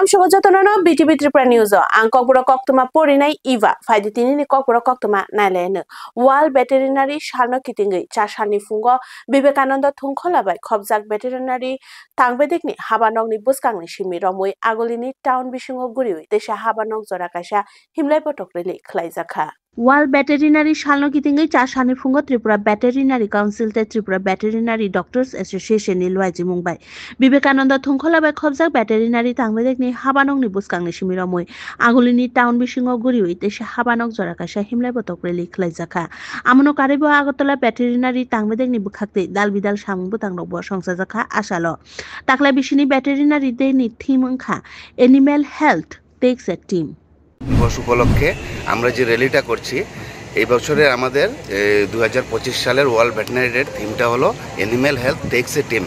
Shugojotono BTV Tripura News ang kokbura koktuma porinai Iva faidi tinini kokbura koktuma nailene Wal Veterinary Shalno Kitingi Chashani Fungo Vivekananda Thungkholabai Khobjak Veterinary Tangbedikni Habanongni Buskangni Shimi Romoi Agolini Town Bishingo Guriwi Desha Habanong Zorakasha Himlai Potokrili Khlaijaka Wal Veterinary Shalno Kitingi Chashani Fungo Tripura Veterinary Council te Tripura Veterinary Doctors Association ni Luaji Mumbai Vivekananda Thungkholabai Khobjak Veterinary Tangbedikni Habanongni Buskangni Shimi Romoi Agolini Town Bishingo Guriwi Desha Habanong Zorakasha Himlai Potokrili Khlaijaka Amono Karibo Agotala Veterinary Tangbedikni Bukhakte Dalbidal Samung Butang Robo Songsajaka Asalo Takla Bishini Veterinary Day ni theme angkha Animal Health Takes a Team দিবস উপলক্ষে আমরা যে র্যালিটা করছি এই বছরের আমাদের 2025 সালের world veterinary day থিমটা হলো অ্যানিম্যাল হেলথ টেকস এ টিম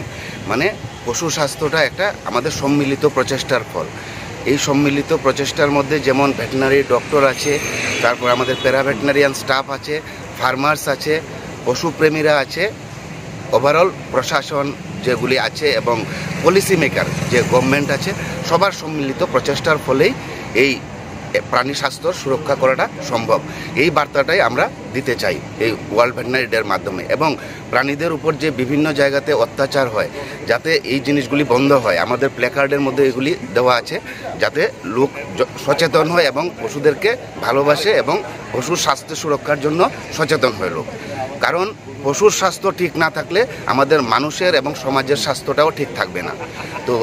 মানে পশু স্বাস্থ্যটা একটা আমাদের সম্মিলিত প্রচেষ্টার ফল এই সম্মিলিত প্রচেষ্টার মধ্যে যেমন ভেটেরিনারি ডক্টর আছে তারপর আমাদের প্যারাভেটেরিনারিয়ান স্টাফ আছে ফার্মার্স আছে পশুপ্রেমীরা আছে ওভারঅল প্রশাসন যেগুলি আছে এবং পলিসি মেকার যে গভর্নমেন্ট আছে সবার সম্মিলিত প্রচেষ্টার ফলেই এই প্রাণী স্বাস্থ্য সুরক্ষা করাটা সম্ভব এই বার্তাটাই আমরা দিতে চাই এই ওয়ার্ল্ড ভেটেরিনারি ডের মাধ্যমে এবং প্রাণীদের উপর যে বিভিন্ন জায়গাতে অত্যাচার হয় যাতে এই জিনিসগুলি বন্ধ হয় আমাদের প্ল্যাকার্ডের মধ্যে এগুলি দেওয়া আছে যাতে লোক সচেতন হয় এবং পশুদেরকে ভালোবাসে এবং পশুর স্বাস্থ্য সুরক্ষার জন্য সচেতন হয় লোক কারণ পশুর স্বাস্থ্য ঠিক না থাকলে আমাদের মানুষের এবং সমাজের স্বাস্থ্যটাও ঠিক থাকবে না তো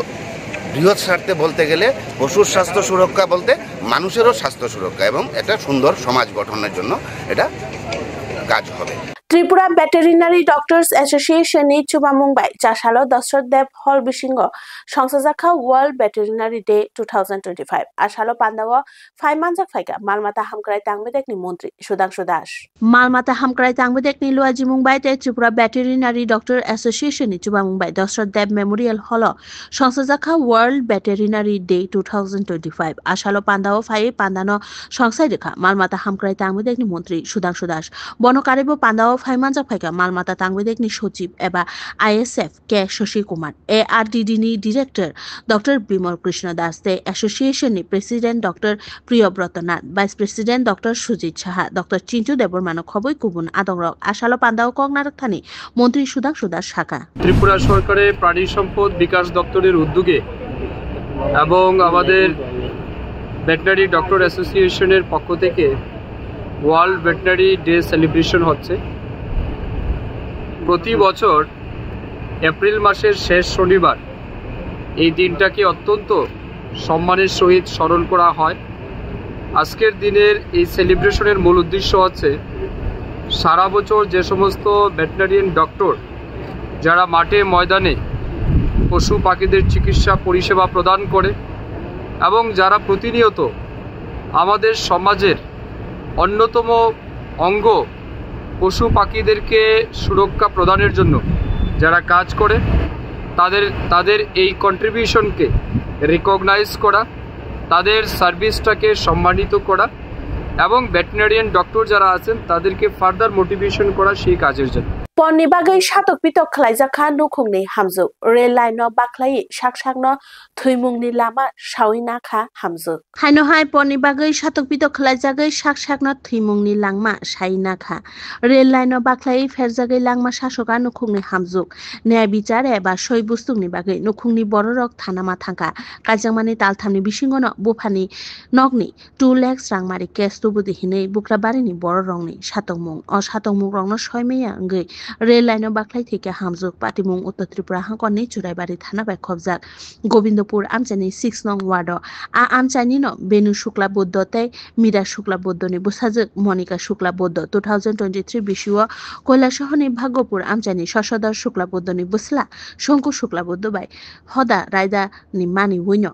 বৃহৎ স্বার্থে বলতে গেলে পশুর স্বাস্থ্য সুরক্ষা বলতে মানুষেরও স্বাস্থ্য সুরক্ষা এবং একটা সুন্দর সমাজ গঠনের জন্য এটা কাজ হবে Tripura Veterinary Doctors Association ni Chuba Mumbai Chashalo Dr. Dev Hall Bishingo Songsajaka World Veterinary Day 2025 Ashalo Pandawa 5 months of Faika Malmata Hamkrai Tangbedek ni Montri Sudangshu Das Malmata Hamkrai Tangbedek ni Luaji Mumbai te Tripura Veterinary Doctor Association ni Chuba Mumbai Dr. Dev Memorial Hall Songsajaka World Veterinary Day 2025 Ashalo Pandawa 5 Pandano Songsajaka Malmata Hamkrai Tangbedek ni Montri Sudangshu Das Bono Karibo Pandawa ফাইমানজা ফাইকা মালমাতা তাংবেদেকনি সচিব এবা ISF কে Shashi Kumar ARDD নি director doctor Bimal Krishna Das তে association নি president doctor Priyabrata Nath vice president doctor Sujit Saha doctor Chintu Debbarman খবই কুবুন আদংরক আশালো পান্দাও কংনারক থানি মন্ত্রী সুধাংশু দাস শাখা ত্রিপুরা সরকারের প্রাণী সম্পদ বিকাশ দপ্তরের উদ্যোগে এবং আমাদের ভেটেরিনারি ডক্টর অ্যাসোসিয়েশনের পক্ষ থেকে ওয়ার্ল্ড ভেটেরিনারি ডে সেলিব্রেশন হচ্ছে প্রতি বছর এপ্রিল মাসের শেষ শনিবার এই দিনটাকে অত্যন্ত সম্মানের সহিত স্মরণ করা হয় আজকের দিনের এই সেলিব্রেশনের মূল উদ্দেশ্য হচ্ছে সারা বছর যে সমস্ত ভেটেরিনারিয়ান ডক্টর যারা মাঠে ময়দানে পশু পাখিদের চিকিৎসা পরিষেবা প্রদান করে এবং যারা প্রতিনিয়ত আমাদের সমাজের অন্যতম অঙ্গ পশু পাখিদেরকে সুরক্ষা প্রদানের জন্য যারা কাজ করে তাদের এই কন্ট্রিবিউশনকে রিকগনাইজ করা তাদের সার্ভিসটাকে সম্মানিত করা এবং ভেটেরিনারিয়ান ডক্টর যারা আছেন তাদেরকে ফার্দার মোটিভেশন করা সেই কাজের জন্য Ponni bagai shatok pitok khlaijaka nukhungni hamjuk rail line no baklai sakshakno thuimungni lama shawina kha hamjuk haino hai ponni bagai shatok pitok khlaijagai sakshakno thuimungni langma shaina kha rail line no baklai ferjagai langma shasoka nukhungni hamjuk न्याय বিচার eba soi bustukni bagai nukhungni bororok thanama thangka kajangmani talthamni bisingono bufani nokni 2 lakhs rangmari cash tubudi hinei bukrabari bororongni satongmung o satongmung rongno soimeya ngai rail লাইনের বাকলাই থেকে হামজুক পাটিমুং উত্তর ত্রিপুরা হাঙ্কনি চুরাইবাড়ি থানা by খবজাক Gobindapur আমচানি 6 নং word আমচানি ন বেনু শুক্লা বৌদ্ধ তাই মীরা শুক্লা বৌদ্ধনি বুসাজক মনিকা শুক্লা বৌদ্ধ 2023 বিশুয় কৈলাসহনি ভাগ্যপুর আমচানি শশধর শুক্লা বৌদ্ধনি বুসলা শঙ্কু শুক্লা বৌদ্ধ বাই হদা রায়দা নি মানি উইন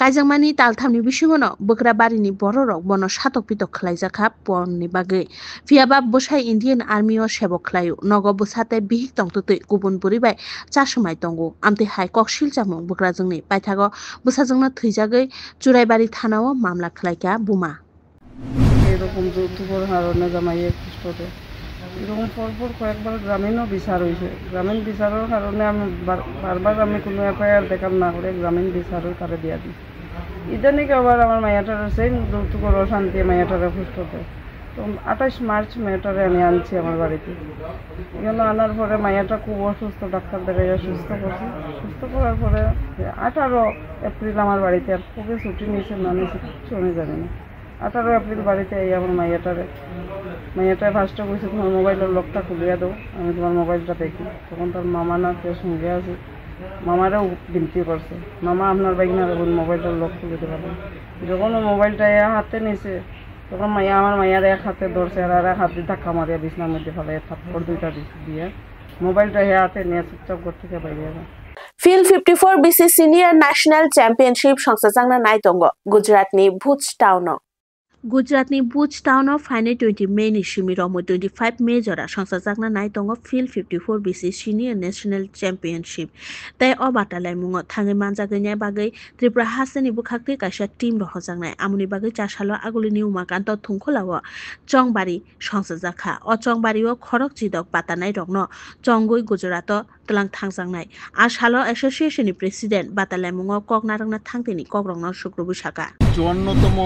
কাইজাংমানি তালথামনি বিশুগন বকরা বাড়িনি বড় রক বন সাতক পিতক খালাইজাখা পননি বাগে ফিয়াবা বসাই ইন্ডিয়ান আর্মি ও সেবক খালায়ু নগব সাথে বিহিক তংতুতে গুবুন বুরিবাই চাসমai tongo amte hai koksil jamung bukra jongni paithago busajongna theijagai churaibari thanao mamla khlaika buma এরকম যৌতুকের কারণে জামাইয়ের কষ্টতে এরকম পরপর কয়েকবার গ্রামীণও বিচার হয়েছে। গ্রামীণ বিচারের কারণে আমি বারবার আমি কোনো এফআইআর দেখাম না করে গ্রামীণ বিচারের তারা দিয়া দিই। ইদানিক আবার আমার মাইয়াটারে সেই যৌতুকের অশান্তি মাইয়াটারে সুস্থতে, তো 28 মার্চ মেয়েটারে আমি আনছি আমার বাড়িতে। এখানে আনার পরে মাইয়াটা খুব অসুস্থ, ডাক্তার দেখাইয়া সুস্থ করছি। সুস্থ করার পরে 18 এপ্রিল আমার বাড়িতে আর খুবই ছুটি নিয়েছে না নিয়েছে কিছু আমি জানি না। 18 এপ্রিল বাড়িতে এই আমার মাইয়াটারে ফার্স্টে বলছে তোমার মোবাইলের লকটা খুলিয়া দাও, আমি তোমার মোবাইলটা দেখি। তখন তার মামা না কেউ সঙ্গে আছে, মামারাও বিনতি করছে, মামা আপনার বাইকনার মোবাইলটার লক খুলে দিতে পারবেন। যখন ও মোবাইলটা হাতে নিয়েছে তখন আমার মাইয়ার এক হাতে ধরছে আর এক হাতে ধাক্কা মারিয়া বিছনার মধ্যে ফেলে থাপ্পড় 2টা দিয়ে মোবাইলটা হাতে নিয়ে চুপচাপ ঘর থেকে বাইরে যাবে। ফিল 54 BC সিনিয়র ন্যাশনাল চ্যাম্পিয়नशिप সংসাजांना नायदंग गुजरातनि भुज टाउनाव। गुजरातनि भुज टाउनाव फाइनाल 20 मे नि सिमिराव 25 मे जरा संसाजांना नायदंग फिल 54 BC सिनियर नेशनल चैम्पियनशिप तै अ बाटालाय मुङा थाङै मानजागैनि बागै त्रिपुरा हासनि बुखाक्ति कायसा टीम रहजांनाय आमुनि बागै चासालो आगुलिनि उमाकान्त थुंखलाव चंबारि संसाजाखा अ चंबारिव खरक जिदक बातानाय रगनो चंगुइ गुजरात तलां थांजांनाय आसालो एसोसिएशननि प्रेसिडेन्ट बातालाय मुङा कगनारंना थांतेनि कग्रंनो शुक्रबु साका 54তম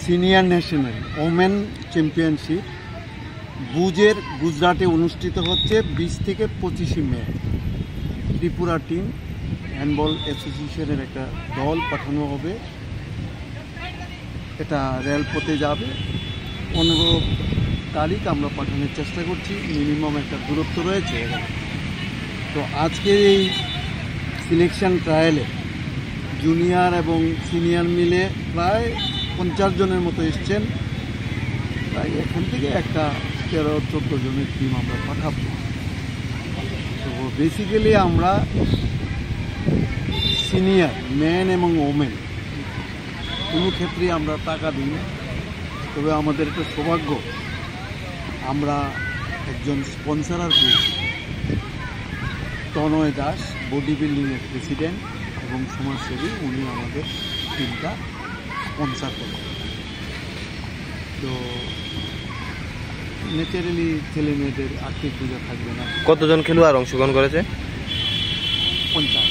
সিনিয়র ন্যাশনাল ওমেন চ্যাম্পিয়নশিপ ভুজের গুজরাটে অনুষ্ঠিত হচ্ছে 20 থেকে 25 মে। ত্রিপুরা টিম হ্যান্ডবল অ্যাসোসিয়েশনের একটা দল পাঠানো হবে, এটা রেলপথে যাবে। 15 তারিখ আমরা পাঠানোর চেষ্টা করছি, মিনিমাম একটা দূরত্ব রয়েছে এখানে। তো আজকের এই সিলেকশন ট্রায়ালে জুনিয়র এবং সিনিয়র মিলে প্রায় 50 জনের মতো এসছেন। তাই এখান থেকে একটা 13-14 জনের টিম আমরা পাঠাবো। তো বেসিক্যালি আমরা সিনিয়র মেন এবং ওমেন কোনো ক্ষেত্রে আমরা টাকা দিই না। তবে আমাদের একটা সৌভাগ্য, আমরা একজন স্পন্সরার পেয়েছি, তনয় দাস বডি বিল্ডিংয়ের প্রেসিডেন্ট এবং সমাজসেবী, উনি আমাদের টিমটা স্পন্সার করেন। তো ন্যাচারালি ছেলে মেয়েদের আর্থিক বোঝা থাকবে না। কতজন খেলোয়াড় অংশগ্রহণ করেছে? 50।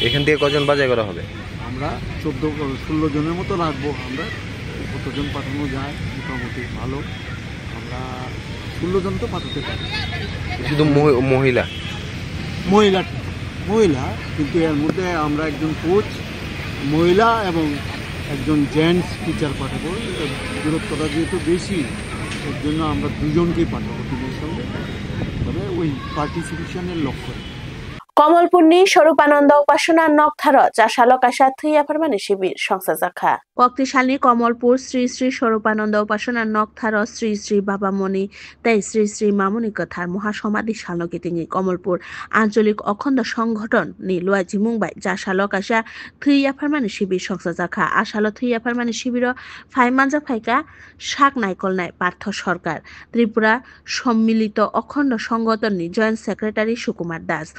এখান থেকে কজন বাছাই করা হবে? আমরা 14-16 জনের মতো রাখবো। আমরা কতজন পাঠানো যায় মোটামুটি ভালো, আমরা 16 জন তো পাঠাতে পারি। শুধু মহিলা কিন্তু এর মধ্যে আমরা একজন কোচ মহিলা এবং একজন জেন্টস টিচার পাঠাবো। দূরত্বটা যেহেতু বেশি এর জন্য আমরা 2 জনকেই পাঠাবো টিমের সঙ্গে, তবে ওই পার্টিসিপেশনের লক্ষ্য। कमलपुरनि स्वरूपानन्द उपासना नकथार चासालो कासा थैया फोरमानि शिबिर संसाजाखा कक्तिशालनि कमलपुर श्री श्री स्वरूपानन्द उपासना नकथार श्री श्री बाबामणि तै श्री श्री मामुनि कथार महासमाधि सालनो कितिङि कमलपुर आঞ্চলিক अखण्ड संगठन नि लुवाजि मुंबाय चासालो कासा थैया फोरमानि शिबिर संसाजाखा आसालो थैया फोरमानि शिबिर फाइमानजा फाइका शाक नायकलनाय पार्थ सरकार त्रिपुरा सम्मिलित अखण्ड संगठननि जয়েন্ট सेक्रेटारि सुकुमार दास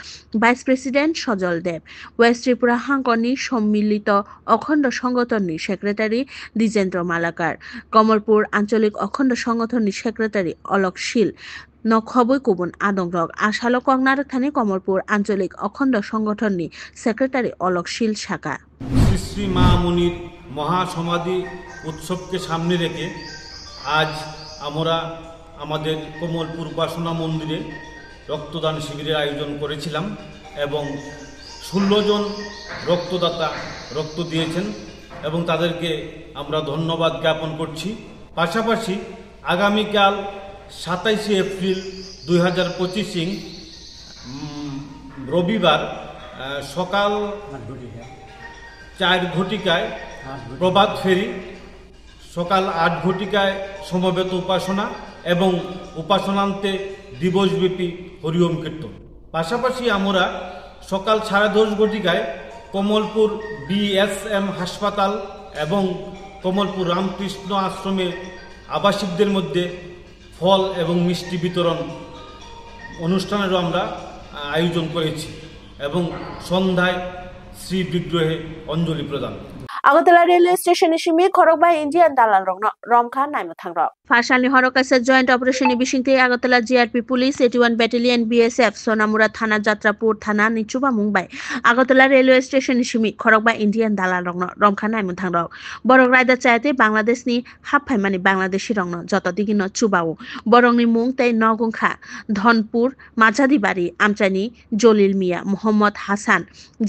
ভাইস প্রেসিডেন্ট সজল দেব ওয়েস্ট ত্রিপুরা হাঙ্কনি সম্মিলিত অখণ্ড সংগঠননি সেক্রেটারি দ্বিজেন্দ্র মালাকার কমলপুর আঞ্চলিক অখণ্ড সংগঠননি সেক্রেটারি অলক শীল নখবই কুবুন আদংরক আশালো কংনারথানি কমলপুর আঞ্চলিক অখণ্ড সংগঠননি সেক্রেটারি অলক শীল শাখা শ্রী শ্রী মা মুনির মহাসমাধি উৎসবকে সামনে রেখে আজ আমরা আমাদের কমলপুর উপাসনা মন্দিরে রক্তদান শিবিরের আয়োজন করেছিলাম এবং 16 জন রক্তদাতা রক্ত দিয়েছেন এবং তাদেরকে আমরা ধন্যবাদ জ্ঞাপন করছি। পাশাপাশি আগামীকাল 27 এপ্রিল 2025 রবিবার সকাল 4 ঘটিকায় প্রভাত ফেরি, সকাল 8 ঘটিকায় সমবেত উপাসনা এবং উপাসনান্তে দিবসব্যাপী হরিওম কীর্তন। পাশাপাশি আমরা সকাল 10:30 ঘটিকায় কমলপুর BSM হাসপাতাল এবং কমলপুর রামকৃষ্ণ আশ্রমের আবাসিকদের মধ্যে ফল এবং মিষ্টি বিতরণ অনুষ্ঠানেরও আমরা আয়োজন করেছি এবং সন্ধ্যায় শ্রী বিগ্রহে অঞ্জলি প্রদান। আগরতলা রেলওয়ে স্টেশনে সিমি খরকবাই ইন্ডিয়ান দালাল রমখা নাইমো থাংর। ফাশানি হরকাসের জয়েন্ট অপারেশন বিশিংতে Agartala GRP police 81 battalion BSF Sonamura থানা যাত্রাপুর থানা নিচুবা মুম্বাই আগরতলা রেলওয়ে স্টেশন সিমি খরকবা ইন্ডিয়ান দালাল রং রমখা নাইমু থাंग বরক রায়দা চাইতে বাংলাদেশনি হাফাইমানি বাংলাদেশি রং যত দিগিন চুবাও বরংনি মুং তাই নগংখা ধনপুর মাঝাদি বাড়ি আমচানি জলিল মিয়া মোহাম্মদ হাসান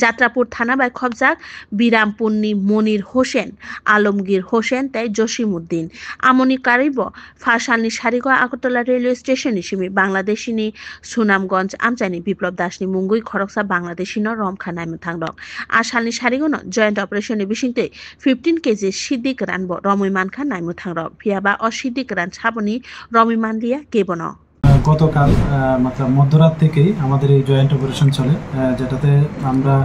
যাত্রাপুর থানা বাই খবজাক বিরামপুরনি মনির হোসেন আলমগীর হোসেন তাই জসিমউদ্দিন আমনি Karib ফাশানি সারিগো Agartala railway station Simi বাংলাদেশিনি Sunamganj আমচানি বিপ্লব দাসনি মুঙ্গুই খরকসা বাংলাদেশিনো রমখা নাইমু থাंग আশালনি সারিগো জয়েন্ট অপারেশন বিশিংতে 15 কেজি সিদ্দিক রানব রমিমান খান নাইমু থাंग ফিয়াবা অসিদ্দিক রান ছাবনি রমিমান দিয়া কেবন গতকাল মাত্র মধ্যরাত থেকেই আমাদের এই জয়েন্ট অপারেশন চলে যেটাতে আমরা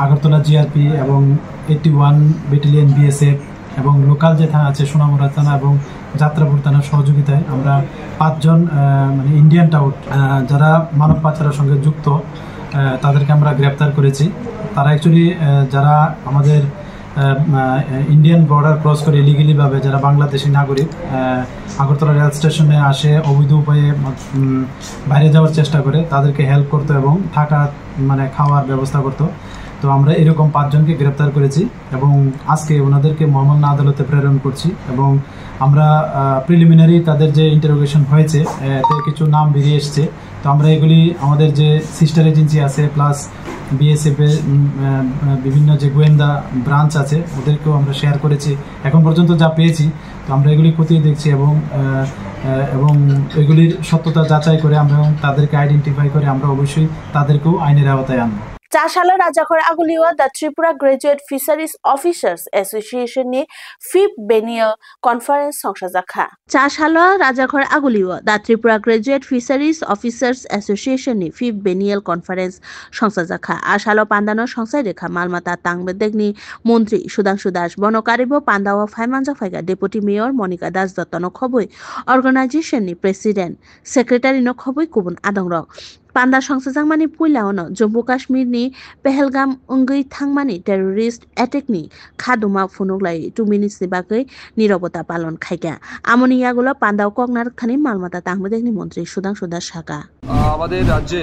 আগরতলা জিআরপি এবং 81 ব্যাটালিয়ন বিএসএফ এবং লোকাল যে থানা আছে সোনামুরা থানা এবং যাত্রাপুর থানার সহযোগিতায় আমরা 5 জন মানে ইন্ডিয়ান টাউট যারা মানব পাচারের সঙ্গে যুক্ত তাদেরকে আমরা গ্রেপ্তার করেছি। তারা অ্যাকচুয়ালি যারা আমাদের ইন্ডিয়ান বর্ডার ক্রস করে ইলিগালিভাবে যারা বাংলাদেশি নাগরিক আগরতলা রেল স্টেশনে আসে অবৈধ উপায়ে বাইরে যাওয়ার চেষ্টা করে তাদেরকে হেল্প করতো এবং থাকা মানে খাওয়ার ব্যবস্থা করতো। তো আমরা এরকম 5 জনকে গ্রেপ্তার করেছি এবং আজকে ওনাদেরকে মহামান্য আদালতে প্রেরণ করছি এবং আমরা প্রিলিমিনারি তাদের যে ইন্টারোগেশন হয়েছে এতে কিছু নাম বেরিয়ে এসছে। তো আমরা এগুলি আমাদের যে সিস্টার এজেন্সি আছে প্লাস বিএসএফ এর বিভিন্ন যে গোয়েন্দা ব্রাঞ্চ আছে ওদেরকেও আমরা শেয়ার করেছি। এখন পর্যন্ত যা পেয়েছি তো আমরা এগুলি খতিয়ে দেখছি এবং এগুলির সত্যতা যাচাই করে আমরা তাদেরকে আইডেন্টিফাই করে আমরা অবশ্যই তাদেরকেও আইনের আওতায় আনব। চাশালা রাজাখর আগুলিওয়া the Tripura graduate fisheries officers association নি 5th বেনিয়াল কনফারেন্স সংসাজাখা চাশালা রাজাখর আগুলিওয়া the Tripura graduate fisheries officers association নি 5th বেনিয়াল কনফারেন্স সংসাজাখা আশালো পান্দানো সংসাই রেখা মালমাতা তাংবেদেগনি মন্ত্রী সুধাংশু দাস বনকারিব পান্দাওয়া ফাইমানজা ফাইগা ডেপুটি মেয়র মনিকা দাস দত্তন খবই অর্গানাইজেশন নি প্রেসিডেন্ট সেক্রেটারি ন খবই কুবুন আদংরক পান্দা সংসাজাংমানি পুইলাওনো জম্মু কাশ্মীরনি পেহেলগাম उंगै थांमानि टेररिस्ट एटेकनि खादुमा फुनुगलाई 2 मिनिट्स नि बागै नीरबता पालन खाइगा আমনি ইয়াগুলো পান্দাও কগনার খানি মালমাতা তাংবেদেগনি মন্ত্রী সুধাংশু দাস শাখা আমাদের রাজ্যে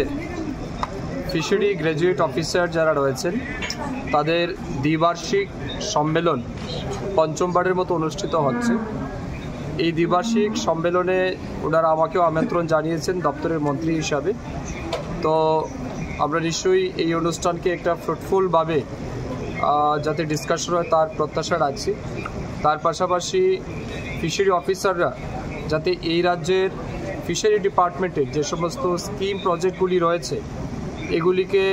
ফিশারি গ্রাজুয়েট অফিসার যারা রয়েছেন তাদের দ্বিবার্ষিক সম্মেলন পঞ্চমবারের মতো অনুষ্ঠিত হচ্ছে। এই দ্বিবার্ষিক সম্মেলনে ওনারা আমাকেও আমন্ত্রণ জানিয়েছেন দপ্তরের মন্ত্রী হিসাবে। তো আমরা নিশ্চয়ই এই অনুষ্ঠানকে একটা ফ্রুটফুলভাবে যাতে ডিসকাশন হয় তার প্রত্যাশা রাখছি। তার পাশাপাশি ফিশারি অফিসাররা যাতে এই রাজ্যের ফিশারি ডিপার্টমেন্টের যে সমস্ত স্কিম প্রজেক্টগুলি রয়েছে এগুলিকে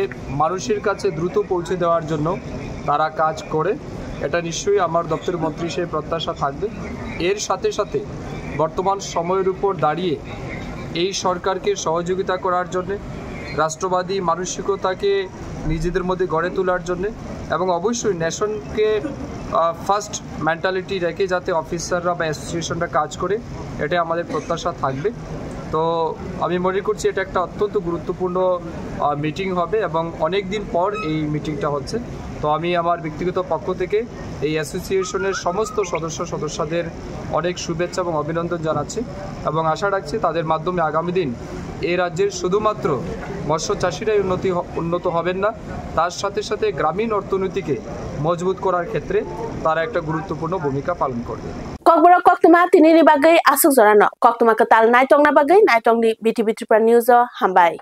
মানুষের কাছে দ্রুত পৌঁছে দেওয়ার জন্য তারা কাজ করে, এটা নিশ্চয়ই আমার দপ্তরের মন্ত্রী হিসেবে প্রত্যাশা থাকবে। এর সাথে সাথে বর্তমান সময়ের উপর দাঁড়িয়ে এই সরকারকে সহযোগিতা করার জন্যে, রাষ্ট্রবাদী মানসিকতাকে নিজেদের মধ্যে গড়ে তোলার জন্যে এবং অবশ্যই নেশনকে ফার্স্ট মেন্টালিটি রেখে যাতে অফিসাররা বা অ্যাসোসিয়েশনরা কাজ করে, এটা আমাদের প্রত্যাশা থাকবে। তো আমি মনে করছি এটা একটা অত্যন্ত গুরুত্বপূর্ণ মিটিং হবে এবং অনেক দিন পর এই মিটিংটা হচ্ছে। তো আমি আমার ব্যক্তিগত পক্ষ থেকে এই অ্যাসোসিয়েশনের সমস্ত সদস্যদের অনেক শুভেচ্ছা এবং অভিনন্দন জানাচ্ছি এবং আশা রাখছি তাদের মাধ্যমে আগামী দিন এই রাজ্যের শুধুমাত্র মৎস্য চাষিরাই উন্নত হবেন না, তার সাথে সাথে গ্রামীণ অর্থনীতিকে মজবুত করার ক্ষেত্রে তারা একটা গুরুত্বপূর্ণ ভূমিকা পালন করবে। ককবরা কক্তমা তিনিনি বাগৈ আসুক জরানো কক্তমা কাতাল নাইটংনা বাগৈ নাইটংনি বিটিভি ত্রিপুরা নিউজ হামবাই।